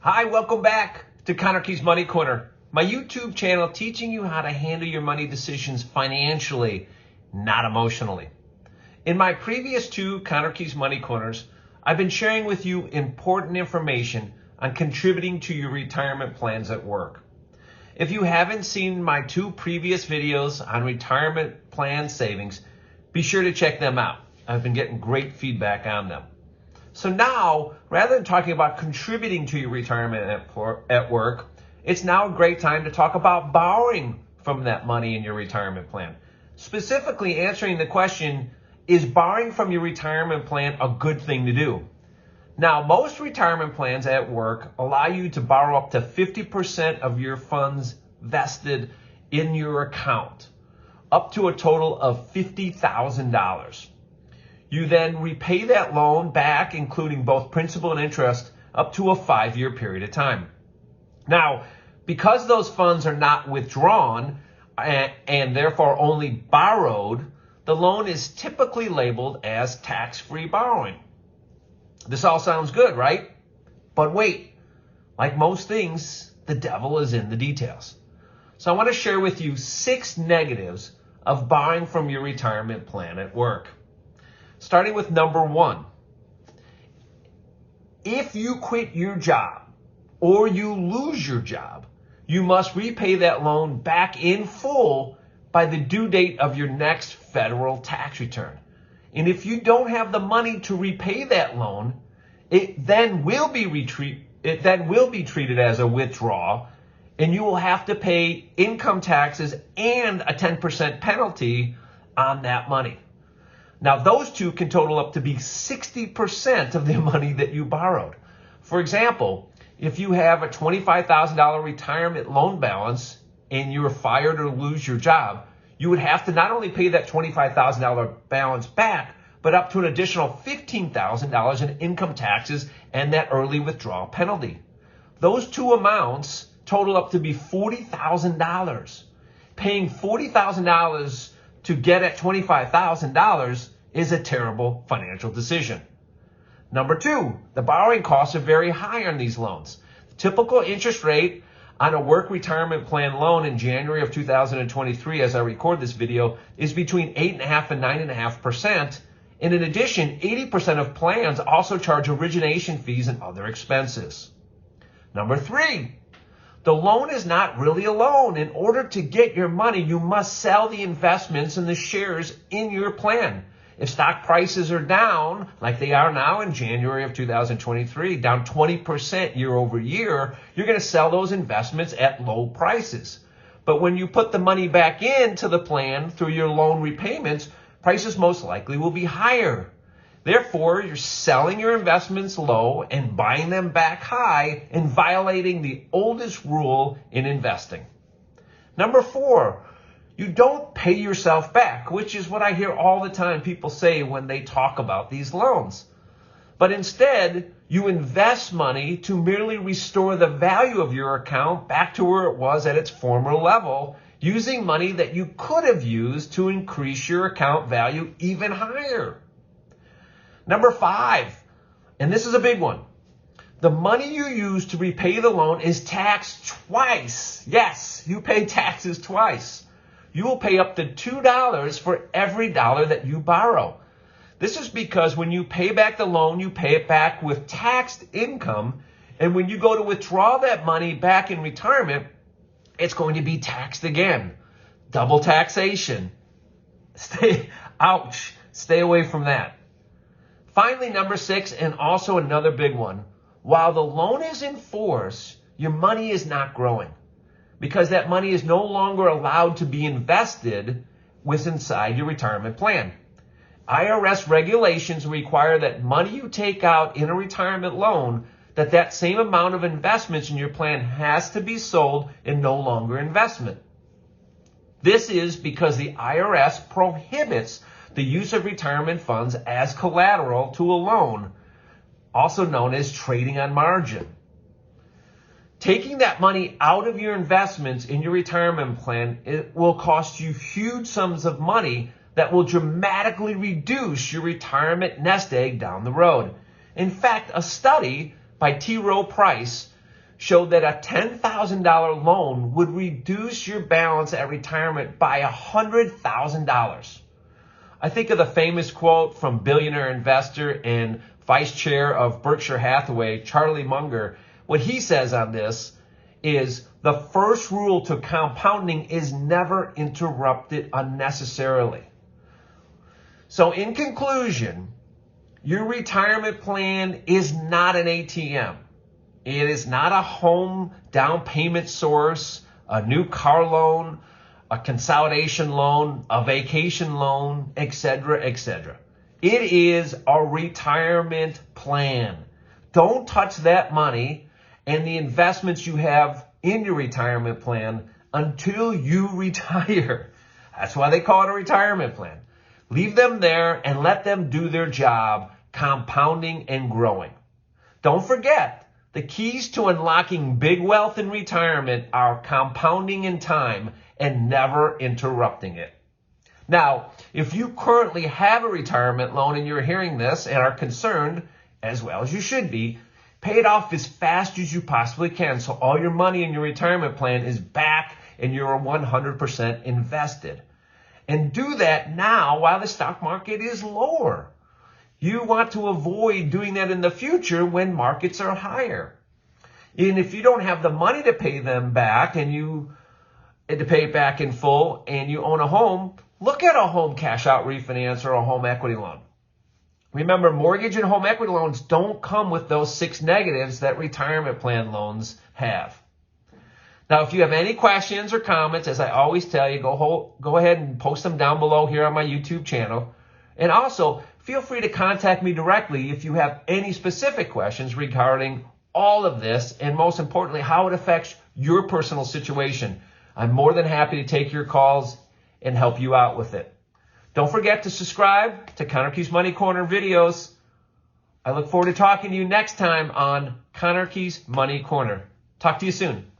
Hi, welcome back to Conarchy's Money Corner, my YouTube channel teaching you how to handle your money decisions financially, not emotionally. In my previous two Conarchy's Money Corners, I've been sharing with you important information on contributing to your retirement plans at work. If you haven't seen my two previous videos on retirement plan savings, be sure to check them out. I've been getting great feedback on them. So now, rather than talking about contributing to your retirement at work, it's now a great time to talk about borrowing from that money in your retirement plan. Specifically answering the question, is borrowing from your retirement plan a good thing to do? Now, most retirement plans at work allow you to borrow up to 50% of your funds vested in your account, up to a total of $50,000. You then repay that loan back, including both principal and interest, up to a 5-year period of time. Now, because those funds are not withdrawn and therefore only borrowed, the loan is typically labeled as tax-free borrowing. This all sounds good, right? But wait, like most things, the devil is in the details. So I want to share with you 6 negatives of borrowing from your retirement plan at work. Starting with number 1, if you quit your job or you lose your job, you must repay that loan back in full by the due date of your next federal tax return. And if you don't have the money to repay that loan, it then will be treated as a withdrawal, and you will have to pay income taxes and a 10% penalty on that money. Now, those two can total up to be 60% of the money that you borrowed. For example, if you have a $25,000 retirement loan balance and you're fired or lose your job, you would have to not only pay that $25,000 balance back, but up to an additional $15,000 in income taxes and that early withdrawal penalty. Those two amounts total up to be $40,000. Paying $40,000 to get at $25,000 is a terrible financial decision. Number 2, the borrowing costs are very high on these loans. The typical interest rate on a work retirement plan loan in January of 2023, as I record this video, is between 8.5% and 9.5%. And in addition, 80% of plans also charge origination fees and other expenses. Number 3, the loan is not really a loan. In order to get your money, you must sell the investments and the shares in your plan. If stock prices are down, like they are now in January of 2023, down 20% year over year, you're going to sell those investments at low prices. But when you put the money back into the plan through your loan repayments, prices most likely will be higher. Therefore, you're selling your investments low and buying them back high and violating the oldest rule in investing. Number 4, you don't pay yourself back, which is what I hear all the time people say when they talk about these loans. But instead, you invest money to merely restore the value of your account back to where it was at its former level, using money that you could have used to increase your account value even higher. Number 5, and this is a big one. The money you use to repay the loan is taxed twice. Yes, you pay taxes twice. You will pay up to $2 for every dollar that you borrow. This is because when you pay back the loan, you pay it back with taxed income. And when you go to withdraw that money back in retirement, it's going to be taxed again. Double taxation. Ouch. Stay away from that. Finally, number 6, and also another big one. While the loan is in force, your money is not growing because that money is no longer allowed to be invested inside your retirement plan. IRS regulations require that money you take out in a retirement loan, that same amount of investments in your plan has to be sold and no longer investment. This is because the IRS prohibits the use of retirement funds as collateral to a loan, also known as trading on margin. Taking that money out of your investments in your retirement plan, it will cost you huge sums of money that will dramatically reduce your retirement nest egg down the road. In fact, a study by T. Rowe Price showed that a $10,000 loan would reduce your balance at retirement by $100,000. I think of the famous quote from billionaire investor and vice chair of Berkshire Hathaway, Charlie Munger. What he says on this is the first rule to compounding is never interrupt it unnecessarily. So in conclusion, your retirement plan is not an ATM. It is not a home down payment source, a new car loan, a consolidation loan, a vacation loan, etc., etc. It is a retirement plan. Don't touch that money and the investments you have in your retirement plan until you retire. That's why they call it a retirement plan. Leave them there and let them do their job, compounding and growing. Don't forget, the keys to unlocking big wealth in retirement are compounding in time and never interrupting it. Now, if you currently have a retirement loan and you're hearing this and are concerned, as well as you should be, pay it off as fast as you possibly can so all your money in your retirement plan is back and you're 100% invested. And do that now while the stock market is lower. You want to avoid doing that in the future when markets are higher. And if you don't have the money to pay them back and to pay it back in full and you own a home, look at a home cash out refinance or a home equity loan. Remember, mortgage and home equity loans don't come with those 6 negatives that retirement plan loans have. Now, if you have any questions or comments, as I always tell you, go ahead and post them down below here on my YouTube channel. And also, feel free to contact me directly if you have any specific questions regarding all of this and, most importantly, how it affects your personal situation. I'm more than happy to take your calls and help you out with it. Don't forget to subscribe to Conarchy's Money Corner videos. I look forward to talking to you next time on Conarchy's Money Corner. Talk to you soon.